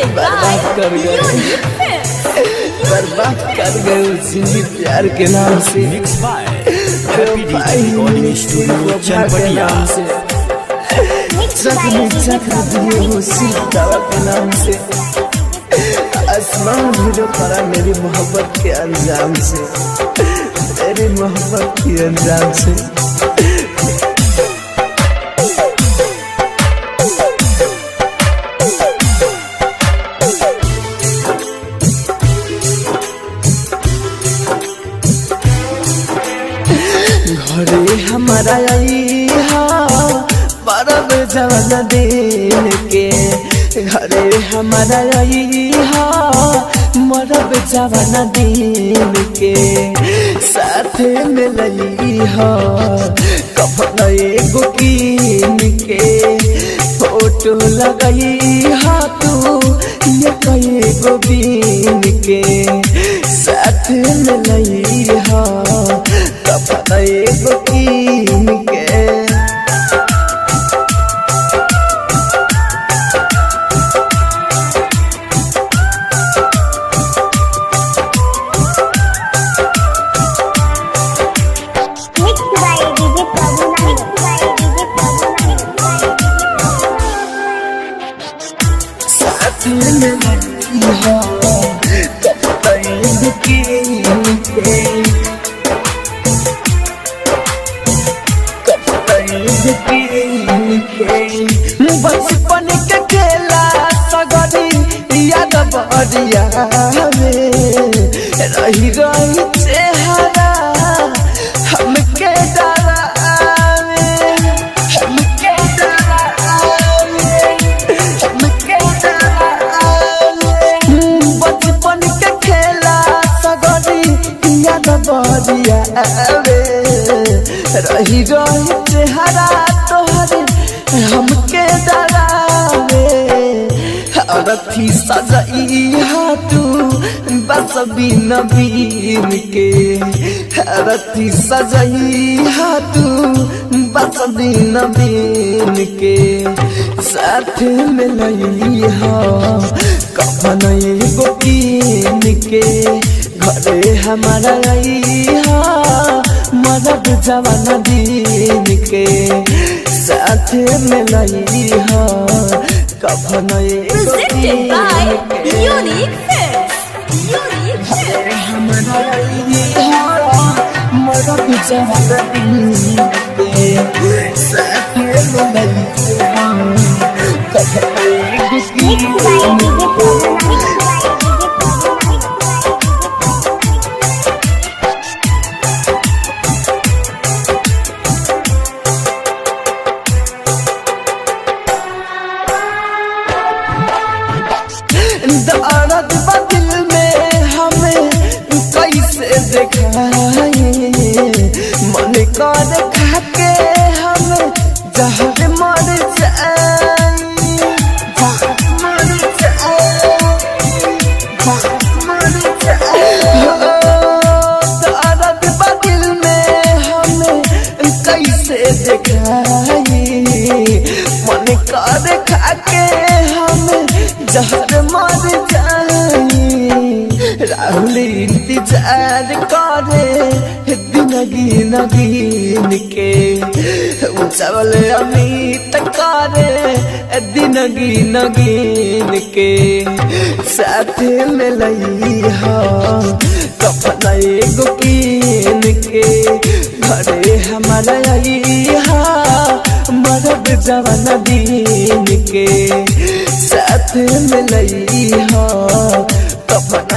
बर्बाद कर गए, बर्बाद कर गए जिंदगी प्यार के नाम से। जख्म जख्म दिए वो सिर्फ दवा के नाम से। आसमान भी पड़ा मेरी मोहब्बत के अंजाम से, मेरी मोहब्बत के अंजाम से। घरे हमारा आई परब जवान दिन के, घरे हमारा आई मरब जवान दिन के। साथ में लई कफन एगो कीन के, फोटो लगई तू ये एगो बीन के। साथ में लई कफन एगो कीन के। बचपन के खेला सगरी याद बरिया में रही रही चेहरा हमके डरावे, हमके डरावे, हमके डरावे। बचपन के खेला सगरी याद बरिया में रही रही चेहरा तोहरे हमके डरावे। रथी सजाई तू बस बीन बीन के, रथी सजाई तू बस बीन बीन के। साथ में लई कफन एगो कीन के, घरे हमारा आई मरब जवान दिन के। साथ में लई कफन एगो कीन के, घरे हमारा आई मरब जवान दिन के। साथ में लई कफन एगो कीन के। दर्द दिल में हमें कैसे दिखाए, मन कर खाके हम जहर मर जाए, मर जाए, मर जाए। दर्द दिल में हमें कैसे दिखाए, मन कर खाके हम जहर मर जाए। राहुल इंतजार करे दिन गिन गिन के, चावल अमित करे दिन गिन गिन के। साथ में लई कफन एगो कीन के, घरे हमारा आई मरब जवान दिन के। साथ में लई कफन